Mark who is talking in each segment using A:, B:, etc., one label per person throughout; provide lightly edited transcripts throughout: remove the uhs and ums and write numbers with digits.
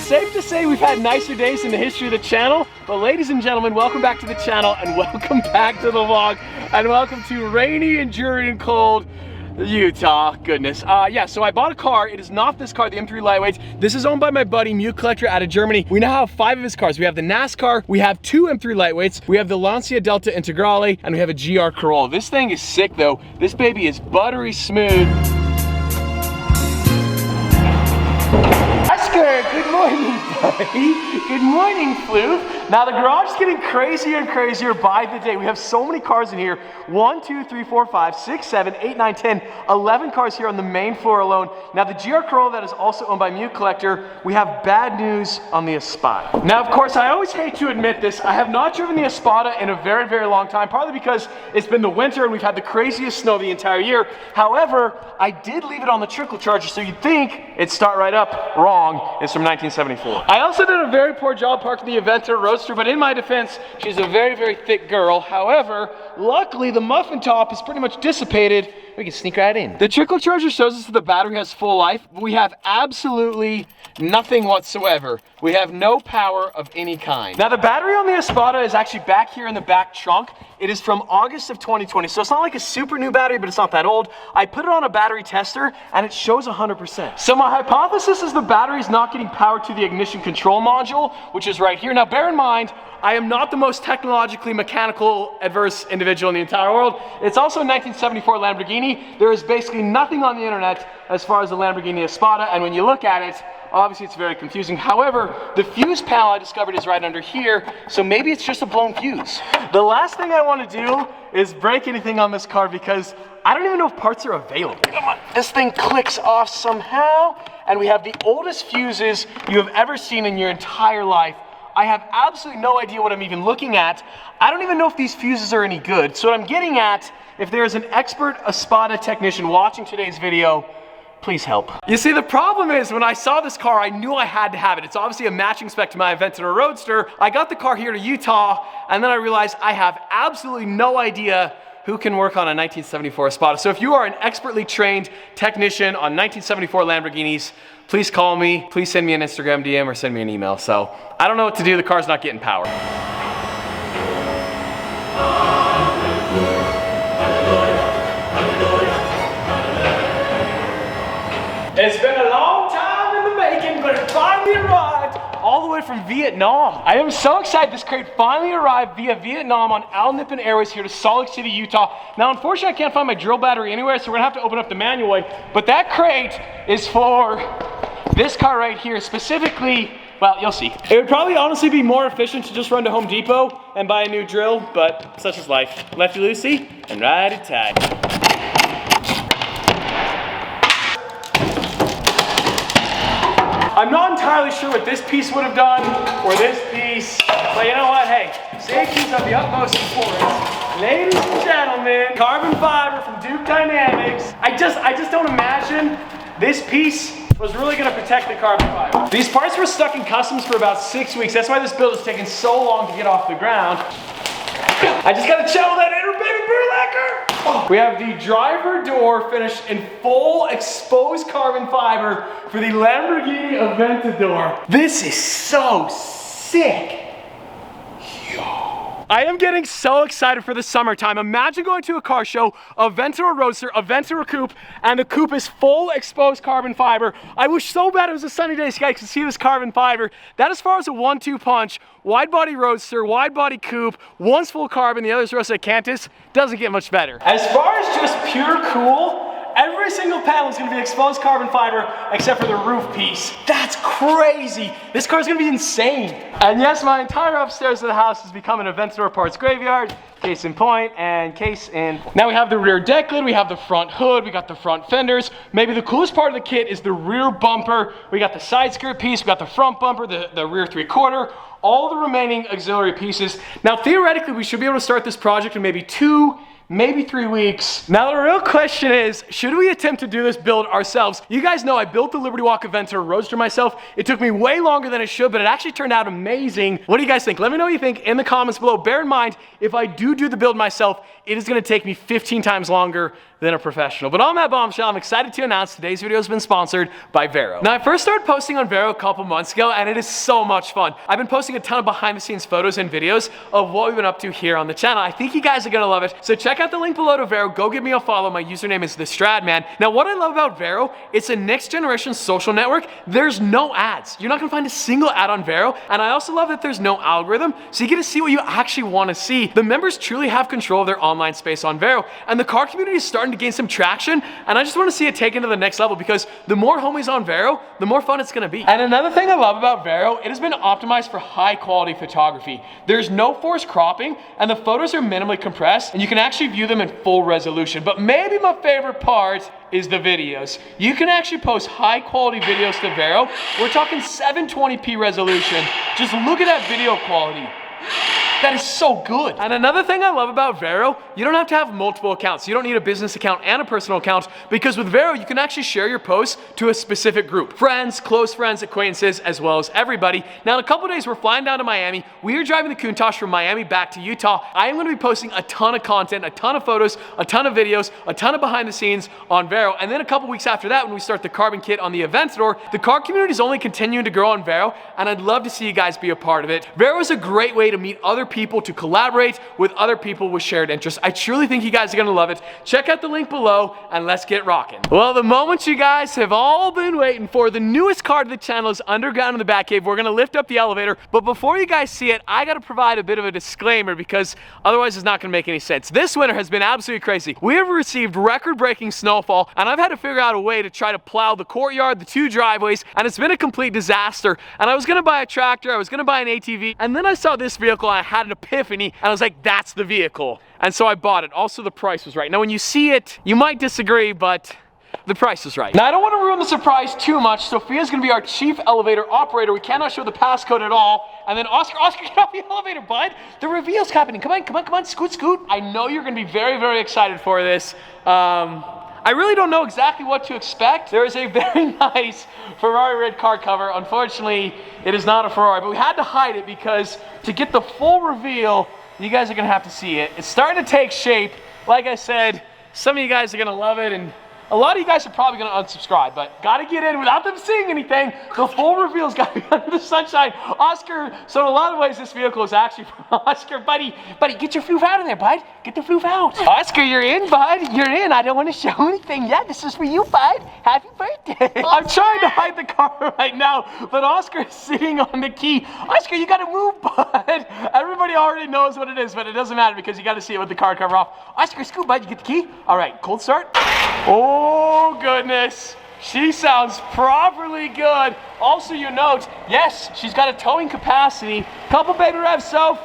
A: it's safe to say we've had nicer days in the history of the channel, but ladies and gentlemen, welcome back to the channel and welcome back to the vlog and welcome to rainy and dreary and cold Utah. Goodness. Yeah, so I bought a car. It is not this car, the M3 Lightweights. This is owned by my buddy, Mute Collector out of Germany. We now have 5 of his cars. We have the NASCAR, we have 2 M3 Lightweights, we have the Lancia Delta Integrale, and we have a GR Corolla. This thing is sick though. This baby is buttery smooth. Oscar, good morning, buddy. Good morning, Floof. Now the garage is getting crazier and crazier by the day. We have so many cars in here. 1, 2, 3, 4, 5, 6, 7, 8, 9, 10, 11 cars here on the main floor alone. Now the GR Corolla that is also owned by Mute Collector, we have bad news on the Espada. Now of course, I always hate to admit this, I have not driven the Espada in a very, very long time, partly because it's been the winter and we've had the craziest snow the entire year. However, I did leave it on the trickle charger, so you'd think it'd start right up. Wrong, it's from 1974. I also did a very poor job parking the Aventador Roadster, but in my defense, she's a very, very thick girl. However, luckily the muffin top is pretty much dissipated. We can sneak right in. The trickle charger shows us that the battery has full life, but we have absolutely nothing whatsoever. We have no power of any kind. Now the battery on the Espada is actually back here in the back trunk. It is from August of 2020, so it's not like a super new battery, but it's not that old. I put it on a battery tester and it shows 100%. So my hypothesis is the battery is not getting power to the ignition control module, which is right here. Now bear in mind, I am not the most technologically mechanical adverse individual in the entire world. It's also a 1974 Lamborghini. There is basically nothing on the internet as far as the Lamborghini Espada, and when you look at it, obviously it's very confusing. However, the fuse panel I discovered is right under here, so maybe it's just a blown fuse. The last thing I want to do is break anything on this car because I don't even know if parts are available. Come on, this thing clicks off somehow, and we have the oldest fuses you have ever seen in your entire life. I have absolutely no idea what I'm even looking at. I don't even know if these fuses are any good. So what I'm getting at, if there's an expert Espada technician watching today's video, please help. You see, the problem is when I saw this car, I knew I had to have it. It's obviously a matching spec to my Aventador Roadster. I got the car here to Utah, and then I realized I have absolutely no idea who can work on a 1974 Espada. So if you are an expertly trained technician on 1974 Lamborghinis, please call me, please send me an Instagram DM or send me an email. So I don't know what to do, the car's not getting power. It's been a long time in the making, but it finally arrived all the way from Vietnam. I am so excited. This crate finally arrived via Vietnam on Al Nippon Airways here to Salt Lake City, Utah. Now, unfortunately, I can't find my drill battery anywhere, so we're gonna have to open up the manual way. But that crate is for this car right here, specifically, well, you'll see. It would probably honestly be more efficient to just run to Home Depot and buy a new drill, but such is life. Lefty loosey and righty tighty. I'm not entirely sure what this piece would have done, or this piece, but you know what, hey, safety is of the utmost importance. Ladies and gentlemen, carbon fiber from Duke Dynamics. I just don't imagine this piece was really gonna protect the carbon fiber. These parts were stuck in customs for about 6 weeks. That's why this build has taken so long to get off the ground. I just gotta chill that inner baby beer lacquer. Oh. We have the driver door finished in full exposed carbon fiber for the Lamborghini Aventador. This is so sick. I am getting so excited for the summertime. Imagine going to a car show, Aventador Roadster, Aventador Coupe, and the coupe is full exposed carbon fiber. I wish so bad it was a sunny day so you guys could see this carbon fiber. That as far as a 1-2 punch, wide body Roadster, wide body coupe, one's full carbon, the other's Roadster Cantus, doesn't get much better. As far as just pure cool, every single panel is going to be exposed carbon fiber except for the roof piece. That's crazy. This car is going to be insane. And yes, my entire upstairs of the house has become an Aventador parts graveyard. Case in point and case in. Now we have the rear deck lid, we have the front hood, we got the front fenders. Maybe the coolest part of the kit is the rear bumper. We got the side skirt piece, we got the front bumper, the rear 3/4, all the remaining auxiliary pieces. Now theoretically, we should be able to start this project in maybe 2, maybe 3 weeks. Now the real question is, should we attempt to do this build ourselves? You guys know I built the Liberty Walk Adventure Roadster myself. It took me way longer than it should, but it actually turned out amazing. What do you guys think? Let me know what you think in the comments below. Bear in mind, if I do the build myself, it is gonna take me 15 times longer than a professional. But on that bombshell, I'm excited to announce today's video has been sponsored by Vero. Now, I first started posting on Vero a couple months ago, and it is so much fun. I've been posting a ton of behind the scenes photos and videos of what we've been up to here on the channel. I think you guys are gonna love it. So check out the link below to Vero. Go give me a follow. My username is TheStradman. Now, what I love about Vero, it's a next generation social network. There's no ads. You're not gonna find a single ad on Vero. And I also love that there's no algorithm, so you get to see what you actually wanna see. The members truly have control of their online space on Vero, and the car community is starting to gain some traction, and I just want to see it taken to the next level, because the more homies on Vero, the more fun it's going to be. And another thing I love about Vero, it has been optimized for high quality photography. There's no forced cropping, and the photos are minimally compressed, and you can actually view them in full resolution. But maybe my favorite part is the videos. You can actually post high quality videos to Vero. We're talking 720p resolution. Just look at that video quality. That is so good. And another thing I love about Vero, you don't have to have multiple accounts. You don't need a business account and a personal account, because with Vero, you can actually share your posts to a specific group. Friends, close friends, acquaintances, as well as everybody. Now, in a couple days, we're flying down to Miami. We are driving the Countach from Miami back to Utah. I am gonna be posting a ton of content, a ton of photos, a ton of videos, a ton of behind the scenes on Vero. And then a couple weeks after that, when we start the carbon kit on the Aventador, the car community is only continuing to grow on Vero, and I'd love to see you guys be a part of it. Vero is a great way to meet other people, to collaborate with other people with shared interests. I truly think you guys are gonna love it. Check out the link below, and let's get rocking. Well, the moment you guys have all been waiting for, the newest car to the channel is underground in the Batcave. We're gonna lift up the elevator, but before you guys see it, I gotta provide a bit of a disclaimer, because otherwise it's not gonna make any sense. This winter has been absolutely crazy. We have received record-breaking snowfall, and I've had to figure out a way to try to plow the courtyard, the 2 driveways, and it's been a complete disaster. And I was gonna buy a tractor, I was gonna buy an ATV, and then I saw this vehicle and I had an epiphany, and I was like, that's the vehicle. And so I bought it. Also, the price was right. Now, when you see it, you might disagree, but the price is right. Now, I don't want to ruin the surprise too much. Sophia's gonna be our chief elevator operator. We cannot show the passcode at all. And then Oscar, get off the elevator, bud. The reveal's happening. Come on, scoot. I know you're gonna be very, very excited for this. I really don't know exactly what to expect. There is a very nice Ferrari red car cover. Unfortunately, it is not a Ferrari, but we had to hide it, because to get the full reveal, you guys are gonna have to see it. It's starting to take shape. Like I said, some of you guys are gonna love it, and a lot of you guys are probably gonna unsubscribe, but gotta get in without them seeing anything. The full reveal's gotta be under the sunshine. Oscar, so in a lot of ways, this vehicle is actually from Oscar. Buddy, get your floof out of there, bud. Get the floof out. Oscar, you're in, bud. You're in. I don't want to show anything yet. This is for you, bud. Happy birthday. I'm trying to hide the car right now, but Oscar is sitting on the key. Oscar, you gotta move, bud. Everybody already knows what it is, but it doesn't matter, because you gotta see it with the car cover off. Oscar, scoot, bud. You get the key? All right, cold start. Oh, goodness. She sounds properly good. Also, you note, yes, she's got a towing capacity. Couple baby revs, so.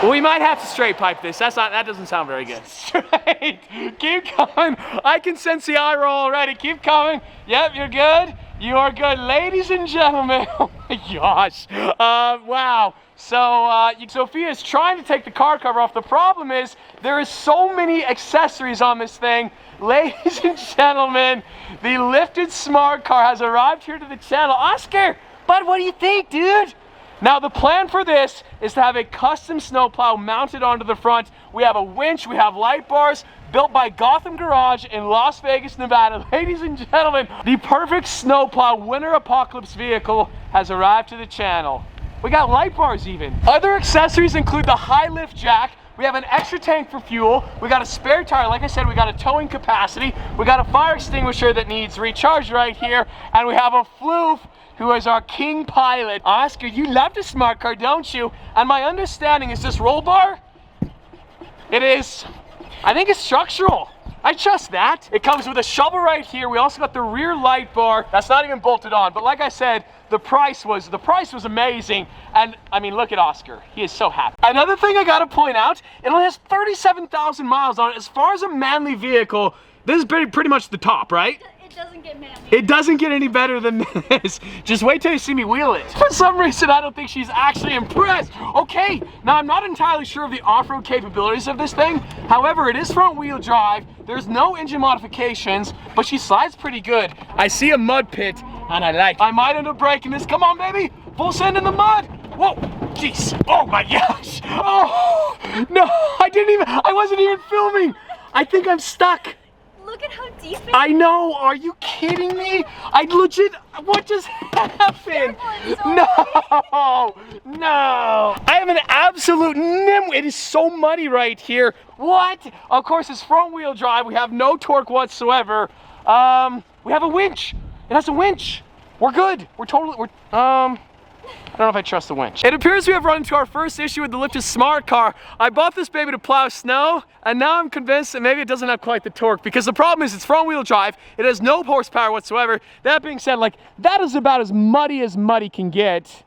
A: We might have to straight pipe this. That doesn't sound very good. Straight. Keep coming. I can sense the eye roll already. Keep coming. Yep, you're good. You are good. Ladies and gentlemen. Oh my gosh. Wow. So Sophia is trying to take the car cover off. The problem is there is so many accessories on this thing. Ladies and gentlemen, the lifted smart car has arrived here to the channel. Oscar, bud, what do you think, dude? Now, the plan for this is to have a custom snowplow mounted onto the front. We have a winch, we have light bars, built by Gotham Garage in Las Vegas, Nevada. Ladies and gentlemen, the perfect snowplow winter apocalypse vehicle has arrived to the channel. We got light bars even. Other accessories include the high lift jack. We have an extra tank for fuel. We got a spare tire. Like I said, we got a towing capacity. We got a fire extinguisher that needs recharge right here. And we have a floof, who is our king pilot. Oscar, you love the smart car, don't you? And my understanding is this roll bar, it is, I think it's structural. I trust that. It comes with a shovel right here. We also got the rear light bar. That's not even bolted on. But like I said, the price was amazing. And I mean, look at Oscar. He is so happy. Another thing I gotta point out, it only has 37,000 miles on it. As far as a manly vehicle, this is pretty much the top, right?
B: doesn't get manly.
A: It doesn't get any better than this. Just wait till you see me wheel it. For some reason, I don't think she's actually impressed. Okay, now I'm not entirely sure of the off-road capabilities of this thing. However, it is front wheel drive. There's no engine modifications, but she slides pretty good. I see a mud pit, and I like it. I might end up breaking this. Come on, baby. Full send in the mud. Whoa, jeez. Oh my gosh. Oh, no, I wasn't even filming. I think I'm stuck.
B: Look at how deep it is.
A: I know, are you kidding me? I legit, what just happened? No, no. I am an absolute nimble. It is so muddy right here. What? Of course, it's front wheel drive. We have no torque whatsoever. We have a winch. It has a winch. We're good. I don't know if I trust the winch. It appears we have run into our first issue with the Lifted Smart Car. I bought this baby to plow snow, and now I'm convinced that maybe it doesn't have quite the torque, because the problem is it's front wheel drive. It has no horsepower whatsoever. That being said, like, that is about as muddy can get.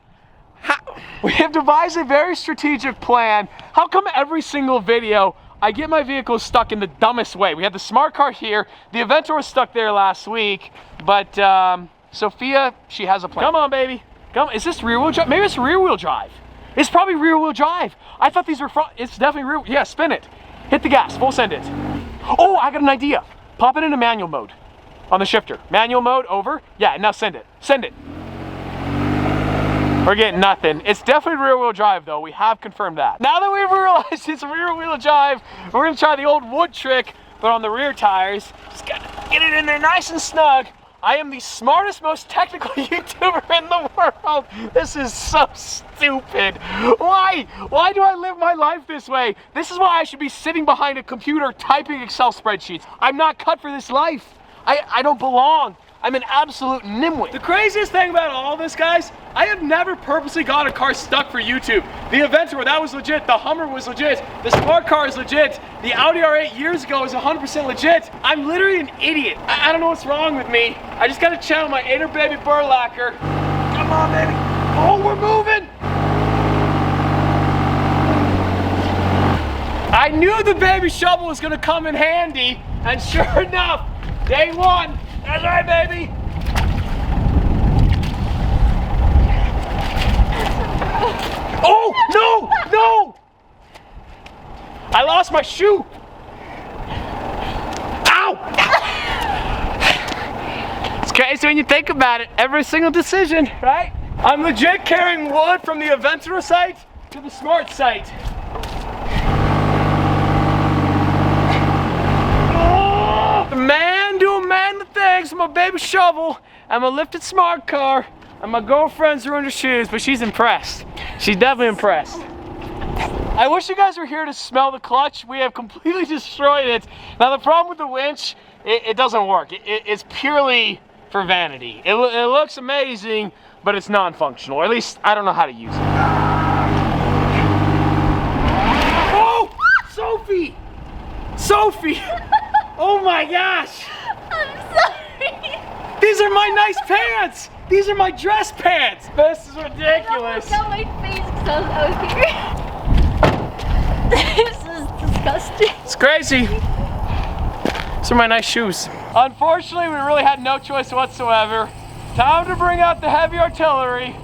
A: We have devised a very strategic plan. How come every single video I get my vehicle stuck in the dumbest way? We had the Smart Car here. The Aventor was stuck there last week, but Sophia, she has a plan. Come on, baby. Come, is this rear wheel drive? Maybe it's rear wheel drive. It's probably rear wheel drive. I thought these were front. It's definitely rear. Yeah, spin it. Hit the gas, full send it. Oh, I got an idea. Pop it into manual mode on the shifter. Manual mode, over. Yeah, now send it. Send it. We're getting nothing. It's definitely rear wheel drive though. We have confirmed that. Now that we've realized it's rear wheel drive, we're gonna try the old wood trick, but on the rear tires. Just gotta get it in there nice and snug. I am the smartest, most technical YouTuber in the world. This is so stupid. Why? Why do I live my life this way? This is why I should be sitting behind a computer typing Excel spreadsheets. I'm not cut for this life. I don't belong. I'm an absolute nimwit. The craziest thing about all this, guys, I have never purposely got a car stuck for YouTube. The Aventor, that was legit. The Hummer was legit. The Smart Car is legit. The Audi R8 years ago is 100% legit. I'm literally an idiot. I don't know what's wrong with me. I just gotta channel my inner baby burlacker. Come on, baby. Oh, we're moving. I knew the baby shovel was gonna come in handy, and sure enough, day one. That's right, baby. Oh, no, no. I lost my shoe. Ow. It's crazy when you think about it. Every single decision, right? I'm legit carrying wood from the Aventura site to the Smart site. Man doing manly things with my baby shovel and my lifted Smart Car, and my girlfriend's ruined her shoes, but she's impressed. She's definitely impressed. I wish you guys were here to smell the clutch. We have completely destroyed it. Now the problem with the winch, it doesn't work. It's purely for vanity. It looks amazing, but it's non-functional, or at least I don't know how to use it. Oh, Sophie! Sophie! Oh my gosh!
B: I'm sorry.
A: These are my nice pants! These are my dress pants! This is ridiculous.
B: I almost got my face because I was out here. This is disgusting.
A: It's crazy. These are my nice shoes. Unfortunately, we really had no choice whatsoever. Time to bring out the heavy artillery.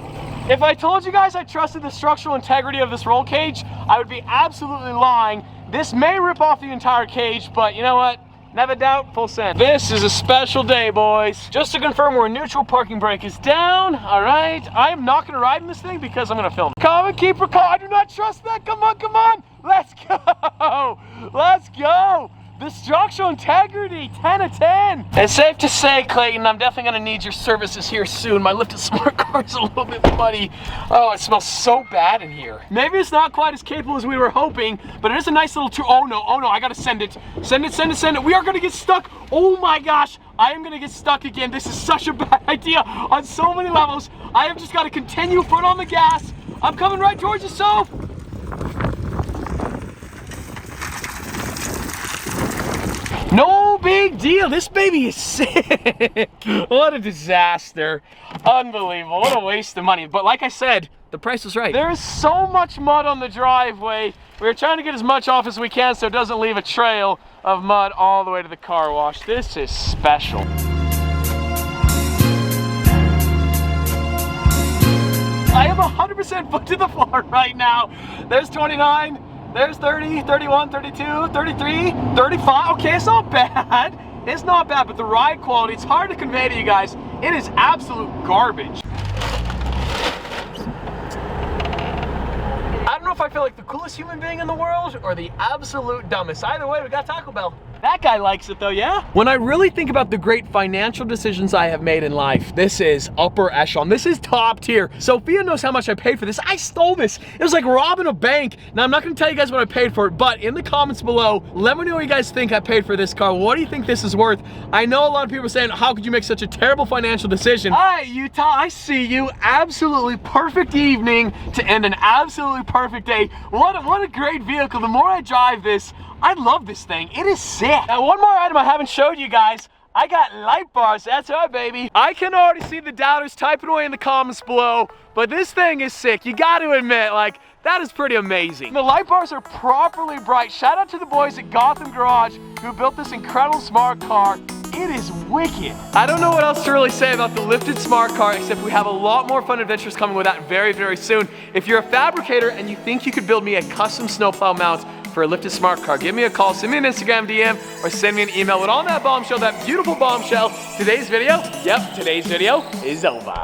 A: If I told you guys I trusted the structural integrity of this roll cage, I would be absolutely lying. This may rip off the entire cage, but you know what? Never doubt, full send. This is a special day, boys. Just to confirm, our neutral parking brake is down. All right, I am not gonna ride in this thing because I'm gonna film it. Come and keep her car. I do not trust that. Come on, come on. Let's go. Let's go. The structural integrity, 10 of 10. It's safe to say, Clayton, I'm definitely gonna need your services here soon. My lifted Smart Car is a little bit muddy. Oh, it smells so bad in here. Maybe it's not quite as capable as we were hoping, but it is a nice little tour. Oh no, I gotta send it. Send it, send it, send it. We are gonna get stuck. Oh my gosh, I am gonna get stuck again. This is such a bad idea on so many levels. I have just gotta continue foot on the gas. I'm coming right towards you, Soph. No big deal. This baby is sick. What a disaster. Unbelievable. What a waste of money. But like I said, the price was right. There is so much mud on the driveway. We're trying to get as much off as we can so it doesn't leave a trail of mud all the way to the car wash. This is special. 100% foot to the floor right now. There's 29, there's 30, 31, 32, 33, 35. Okay, it's not bad. It's not bad, but the ride quality, it's hard to convey to you guys. It is absolute garbage. I don't know if I feel like the coolest human being in the world or the absolute dumbest. Either way, we got Taco Bell. That guy likes it though, yeah? When I really think about the great financial decisions I have made in life, this is upper echelon. This is top tier. Sophia knows how much I paid for this. I stole this. It was like robbing a bank. Now, I'm not gonna tell you guys what I paid for it, but in the comments below, let me know what you guys think I paid for this car. What do you think this is worth? I know a lot of people are saying, how could you make such a terrible financial decision? Hi, Utah, I see you. Absolutely perfect evening to end an absolutely perfect day. What a great vehicle. The more I drive this, I love this thing. It is sick. Now, one more item I haven't showed you guys. I got light bars. That's right, baby. I can already see the doubters typing away in the comments below, but this thing is sick. You got to admit, like, that is pretty amazing. The light bars are properly bright. Shout out to the boys at Gotham Garage who built this incredible smart car. It is wicked. I don't know what else to really say about the lifted smart car, except we have a lot more fun adventures coming with that very, very soon. If you're a fabricator and you think you could build me a custom snowplow mount for a lifted smart car, give me a call, send me an Instagram DM, or send me an email with on that bombshell, that beautiful bombshell. Today's video is over.